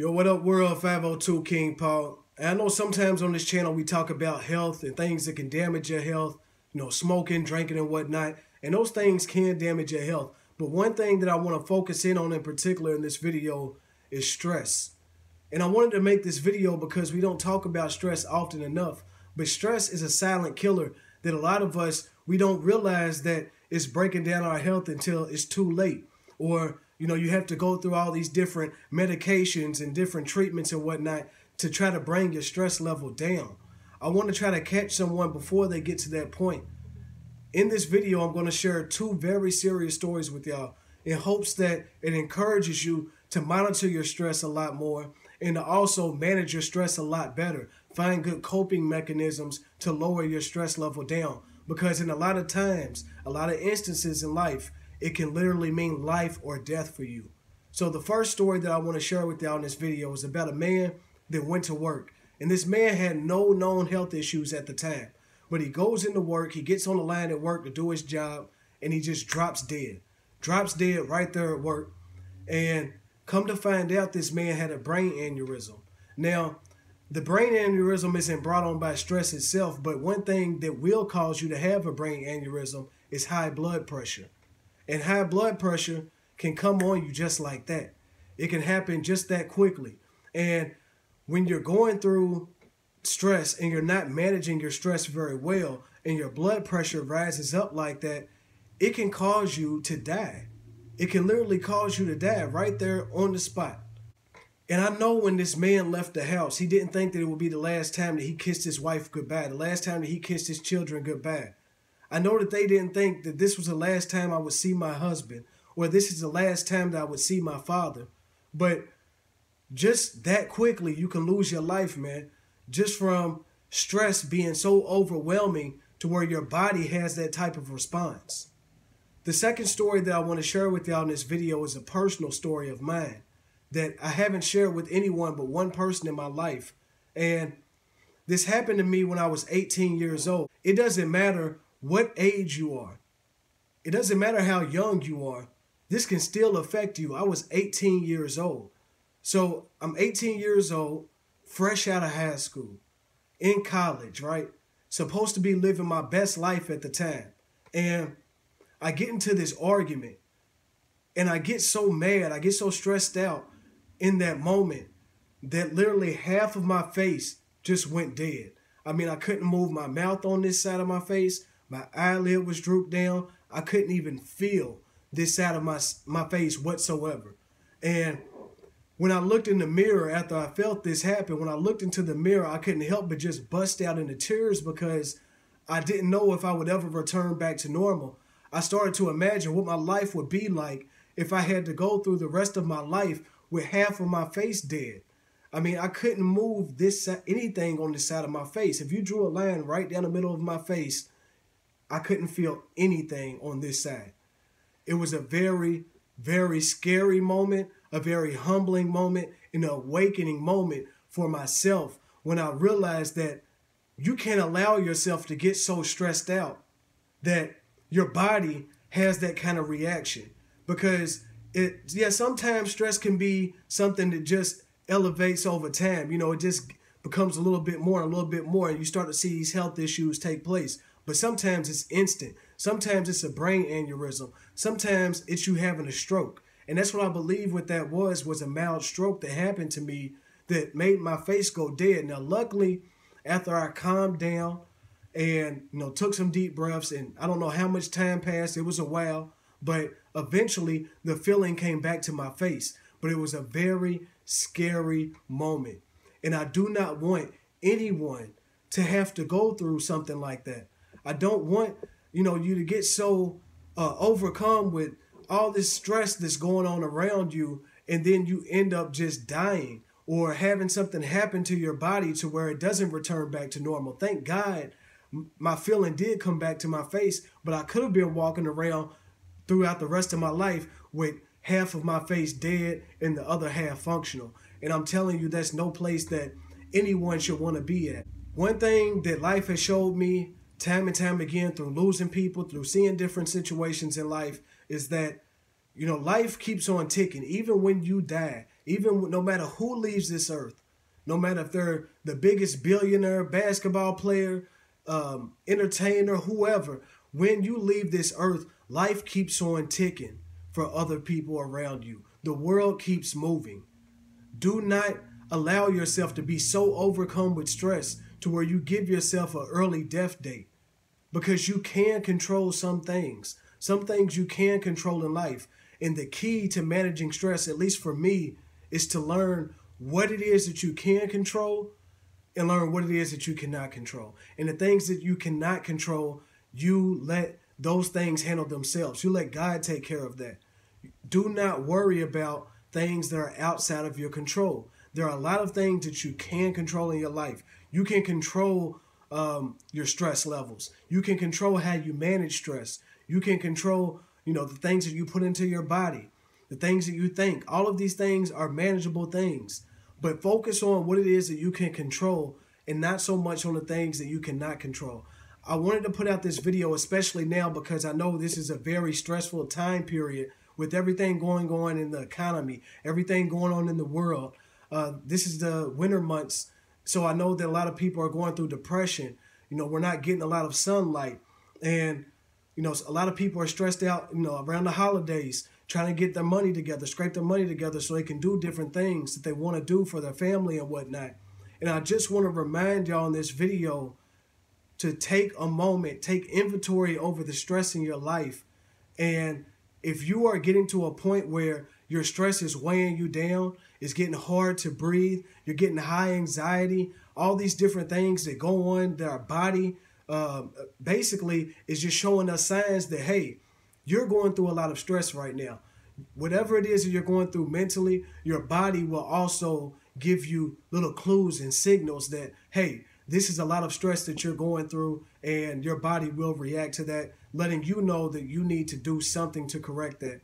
Yo, what up, world? 502 King Paul. And I know sometimes on this channel we talk about health and things that can damage your health, smoking, drinking, and whatnot. And those things can damage your health. But one thing that I want to focus in on in particular in this video is stress. And I wanted to make this video because we don't talk about stress often enough. But stress is a silent killer that a lot of us, we don't realize that it's breaking down our health until it's too late. Or you have to go through all these different medications and different treatments and whatnot to try to bring your stress level down. I want to try to catch someone before they get to that point. In this video, I'm going to share two very serious stories with y'all in hopes that it encourages you to monitor your stress a lot more and to also manage your stress a lot better. Find good coping mechanisms to lower your stress level down. Because in a lot of times, a lot of instances in life, it can literally mean life or death for you. So the first story that I want to share with y'all in this video is about a man that went to work. And this man had no known health issues at the time. But he goes into work, he gets on the line at work to do his job, and he just drops dead. Drops dead right there at work. And come to find out, this man had a brain aneurysm. Now, the brain aneurysm isn't brought on by stress itself, but one thing that will cause you to have a brain aneurysm is high blood pressure. And high blood pressure can come on you just like that. It can happen just that quickly. And when you're going through stress and you're not managing your stress very well and your blood pressure rises up like that, it can cause you to die. It can literally cause you to die right there on the spot. And I know when this man left the house, he didn't think that it would be the last time that he kissed his wife goodbye, the last time that he kissed his children goodbye. I know that they didn't think that this was the last time I would see my husband, or this is the last time that I would see my father. But just that quickly, you can lose your life, man. Just from stress being so overwhelming to where your body has that type of response. The second story that I want to share with y'all in this video is a personal story of mine that I haven't shared with anyone but one person in my life. And this happened to me when I was 18 years old. It doesn't matter what age you are. It doesn't matter how young you are. This can still affect you. I was 18 years old. So I'm 18 years old, fresh out of high school, in college, right? Supposed to be living my best life at the time. And I get into this argument and I get so mad, I get so stressed out in that moment that literally half of my face just went dead. I mean, I couldn't move my mouth on this side of my face. My eyelid was drooped down. I couldn't even feel this side of my face whatsoever. And when I looked in the mirror after I felt this happen, when I looked into the mirror, I couldn't help but just bust out into tears because I didn't know if I would ever return back to normal. I started to imagine what my life would be like if I had to go through the rest of my life with half of my face dead. I mean, I couldn't move anything on this side of my face. If you drew a line right down the middle of my face, I couldn't feel anything on this side. It was a very, very scary moment, a very humbling moment, an awakening moment for myself when I realized that you can't allow yourself to get so stressed out that your body has that kind of reaction. Because sometimes stress can be something that just elevates over time. It just becomes a little bit more and you start to see these health issues take place. But sometimes it's instant. Sometimes it's a brain aneurysm. Sometimes it's you having a stroke. And that's what I believe what that was a mild stroke that happened to me that made my face go dead. Now, luckily, after I calmed down and, took some deep breaths, and I don't know how much time passed, it was a while, but eventually the feeling came back to my face. But it was a very scary moment. And I do not want anyone to have to go through something like that. I don't want, you to get so overcome with all this stress that's going on around you, and then you end up just dying or having something happen to your body to where it doesn't return back to normal. Thank God my feeling did come back to my face, but I could have been walking around throughout the rest of my life with half of my face dead and the other half functional. And I'm telling you, that's no place that anyone should want to be at. One thing that life has showed me time and time again through losing people, through seeing different situations in life, is that, life keeps on ticking. Even when you die, Even no matter who leaves this earth, no matter if they're the biggest billionaire, basketball player, entertainer, whoever, when you leave this earth, life keeps on ticking for other people around you. The world keeps moving. Do not allow yourself to be so overcome with stress to where you give yourself an early death date, because you can control some things. Some things you can control in life. And the key to managing stress, at least for me, is to learn what it is that you can control and learn what it is that you cannot control. And the things that you cannot control, you let those things handle themselves. You let God take care of that. Do not worry about things that are outside of your control. There are a lot of things that you can control in your life. You can control your stress levels. You can control how you manage stress. You can control, the things that you put into your body, the things that you think. All of these things are manageable things. But focus on what it is that you can control and not so much on the things that you cannot control. I wanted to put out this video, especially now, because I know this is a very stressful time period with everything going on in the economy, everything going on in the world. This is the winter months, so I know that a lot of people are going through depression. We're not getting a lot of sunlight, and a lot of people are stressed out, around the holidays, trying to get their money together, scrape their money together so they can do different things that they want to do for their family and whatnot. And I just want to remind y'all in this video to take a moment, take inventory over the stress in your life. And if you are getting to a point where your stress is weighing you down, it's getting hard to breathe, you're getting high anxiety, all these different things that go on, that our body basically is just showing us signs that, hey, you're going through a lot of stress right now. Whatever it is that you're going through mentally, your body will also give you little clues and signals that, hey, this is a lot of stress that you're going through, and your body will react to that, letting you know that you need to do something to correct that.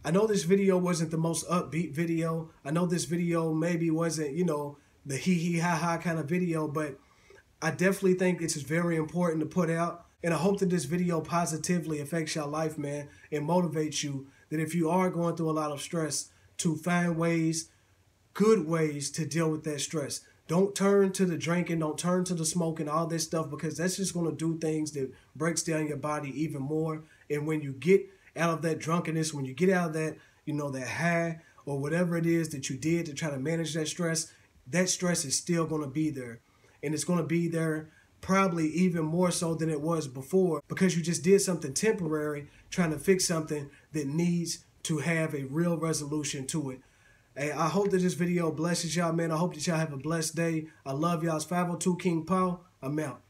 I know this video wasn't the most upbeat video. I know this video maybe wasn't, the hee ha ha kind of video, but I definitely think it's very important to put out. And I hope that this video positively affects your life, man, and motivates you that if you are going through a lot of stress, to find ways, good ways to deal with that stress. Don't turn to the drinking, don't turn to the smoking, all this stuff, because that's just going to do things that breaks down your body even more. And when you get out of that drunkenness, when you get out of that, that high or whatever it is that you did to try to manage that stress is still going to be there. And it's going to be there probably even more so than it was before, because you just did something temporary trying to fix something that needs to have a real resolution to it. Hey, I hope that this video blesses y'all, man. I hope that y'all have a blessed day. I love y'all. It's 502 King Paul. I'm out.